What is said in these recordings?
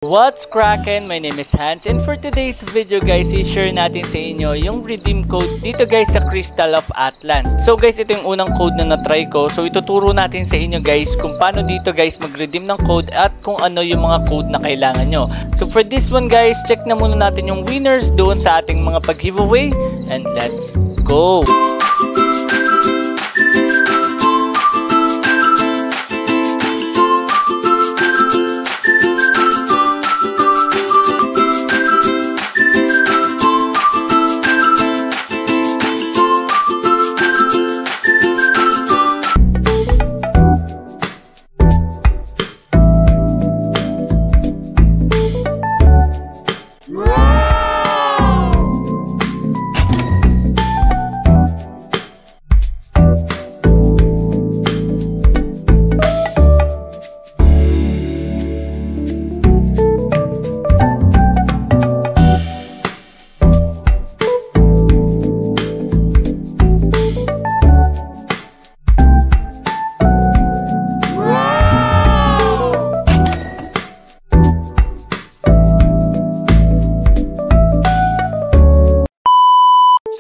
What's crackin'? My name is Hans, and for today's video guys, i-share natin sa inyo yung redeem code dito guys sa Crystal of Atlans. So guys, ito yung unang code na na-try ko. So ituturo natin sa inyo guys kung paano dito guys mag-redeem ng code at kung ano yung mga code na kailangan nyo. So for this one guys, check na muna natin yung winners doon sa ating mga pag-giveaway, and let's go!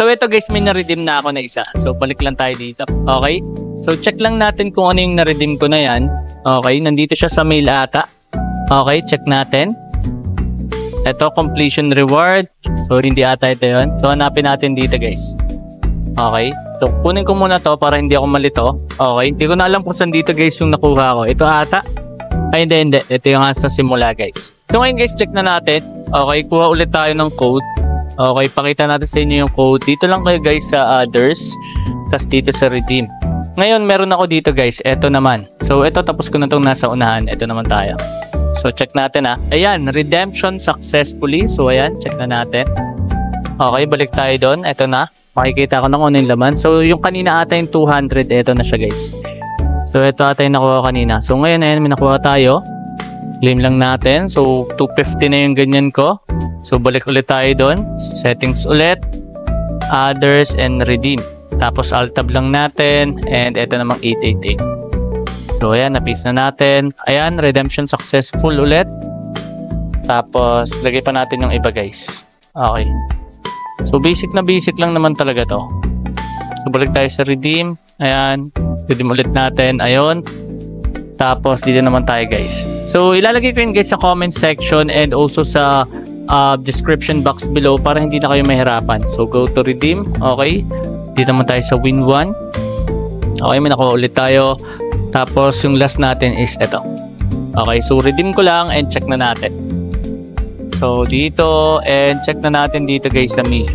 So ito guys, may na-redeem na ako na isa. So balik lang tayo dito. Okay? So check lang natin kung ano yung na-redeem ko na yan. Okay? Nandito siya sa mail ata. Okay? Check natin. Ito, completion reward. So hindi ata ito yun. So hanapin natin dito guys. Okay? So kunin ko muna to para hindi ako malito. Okay? Hindi ko na alam kung saan dito guys yung nakuha ko. Ito ata. Ay hindi. Ito yung sa simula guys. So ngayon guys, check na natin. Okay? Kuha ulit tayo ng code. Okay, pakita natin sa inyo yung code. Dito lang kayo guys sa others. Tapos dito sa redeem. Ngayon, meron ako dito guys. Ito naman. So, ito tapos ko na itong nasa unahan. Ito naman tayo. So, check natin ha. Ayan, redemption successfully. So, ayan, check na natin. Okay, balik tayo doon. Ito na. Makikita ko na kung ano yung laman. So, yung kanina ata yung 200. Ito na siya guys. So, ito ata yung nakuha kanina. So, ngayon, ayan, may nakuha tayo. Claim lang natin. So, 250 na yung ganyan ko. So, balik ulit tayo doon. Settings ulit. Others and redeem. Tapos, alt-tab lang natin. And ito namang 888. So, ayan. Na-paste na natin. Ayan. Redemption successful ulit. Tapos, lagay pa natin yung iba guys. Okay. So, basic na basic lang naman talaga to. So, balik tayo sa redeem. Ayan. Redeem ulit natin. Ayun. Tapos, dito naman tayo guys. So, ilalagay ko yun guys sa comment section and also sa description box below para hindi na kayo mahirapan. So, go to redeem. Okay. Dito naman tayo sa win 1. Okay, may nakuha ulit tayo. Tapos, yung last natin is ito. Okay, so redeem ko lang and check na natin. So, dito and check na natin dito guys sa me.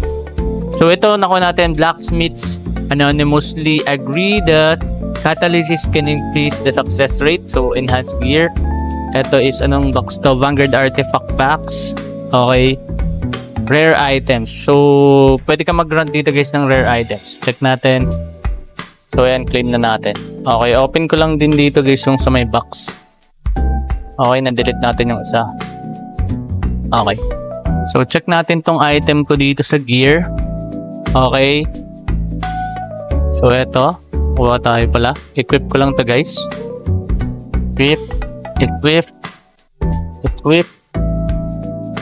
So, ito nakuha natin. Blacksmiths anonymously agree that catalysis can increase the success rate. So, enhanced gear. Ito is anong box to? Vanguard artifact packs. Okay. Rare items. So, pwede ka mag-run dito guys ng rare items. Check natin. So, ayan. Claim na natin. Okay. Open ko lang din dito guys yung sa may box. Okay. Na-delete natin yung isa. Okay. So, check natin tong item ko dito sa gear. Okay. So, eto. Kuha tayo pala. Equip ko lang to guys. Equip.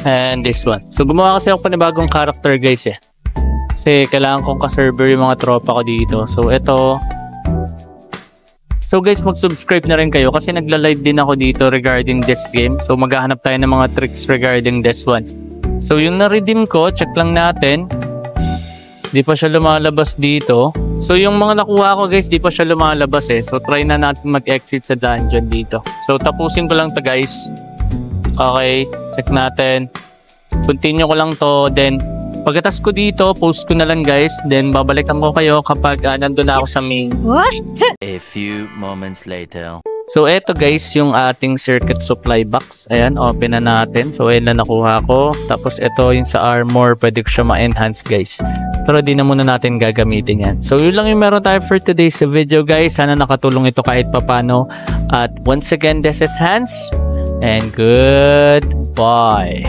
And this one. So, gumawa kasi ako panibagong character guys eh. Kasi kailangan kong ka-server yung mga tropa ko dito. So, ito. So, guys, mag-subscribe na rin kayo kasi nagla-live din ako dito regarding this game. So, maghahanap tayo ng mga tricks regarding this one. So, yung na-redeem ko, check lang natin. Di pa siya lumalabas dito. So, yung mga nakuha ko guys, di pa siya lumalabas eh. So, try na natin mag-exit sa dungeon dito. So, tapusin ko lang to guys. Okay, check natin. Continue ko lang to. Then, pagkatas ko dito, post ko na lang guys. Then, babalikan ko kayo kapag nandun na ako sa main. What? A few moments later. So, eto guys, yung ating circuit supply box. Ayan, open na natin. So, ayan na nakuha ko. Tapos, ito yung sa armor. Pwede ko siya ma-enhance guys. Pero di na muna natin gagamitin yan. So, yun lang yung meron tayo for today's video guys. Sana nakatulong ito kahit papano. At once again, this is Hans. And goodbye.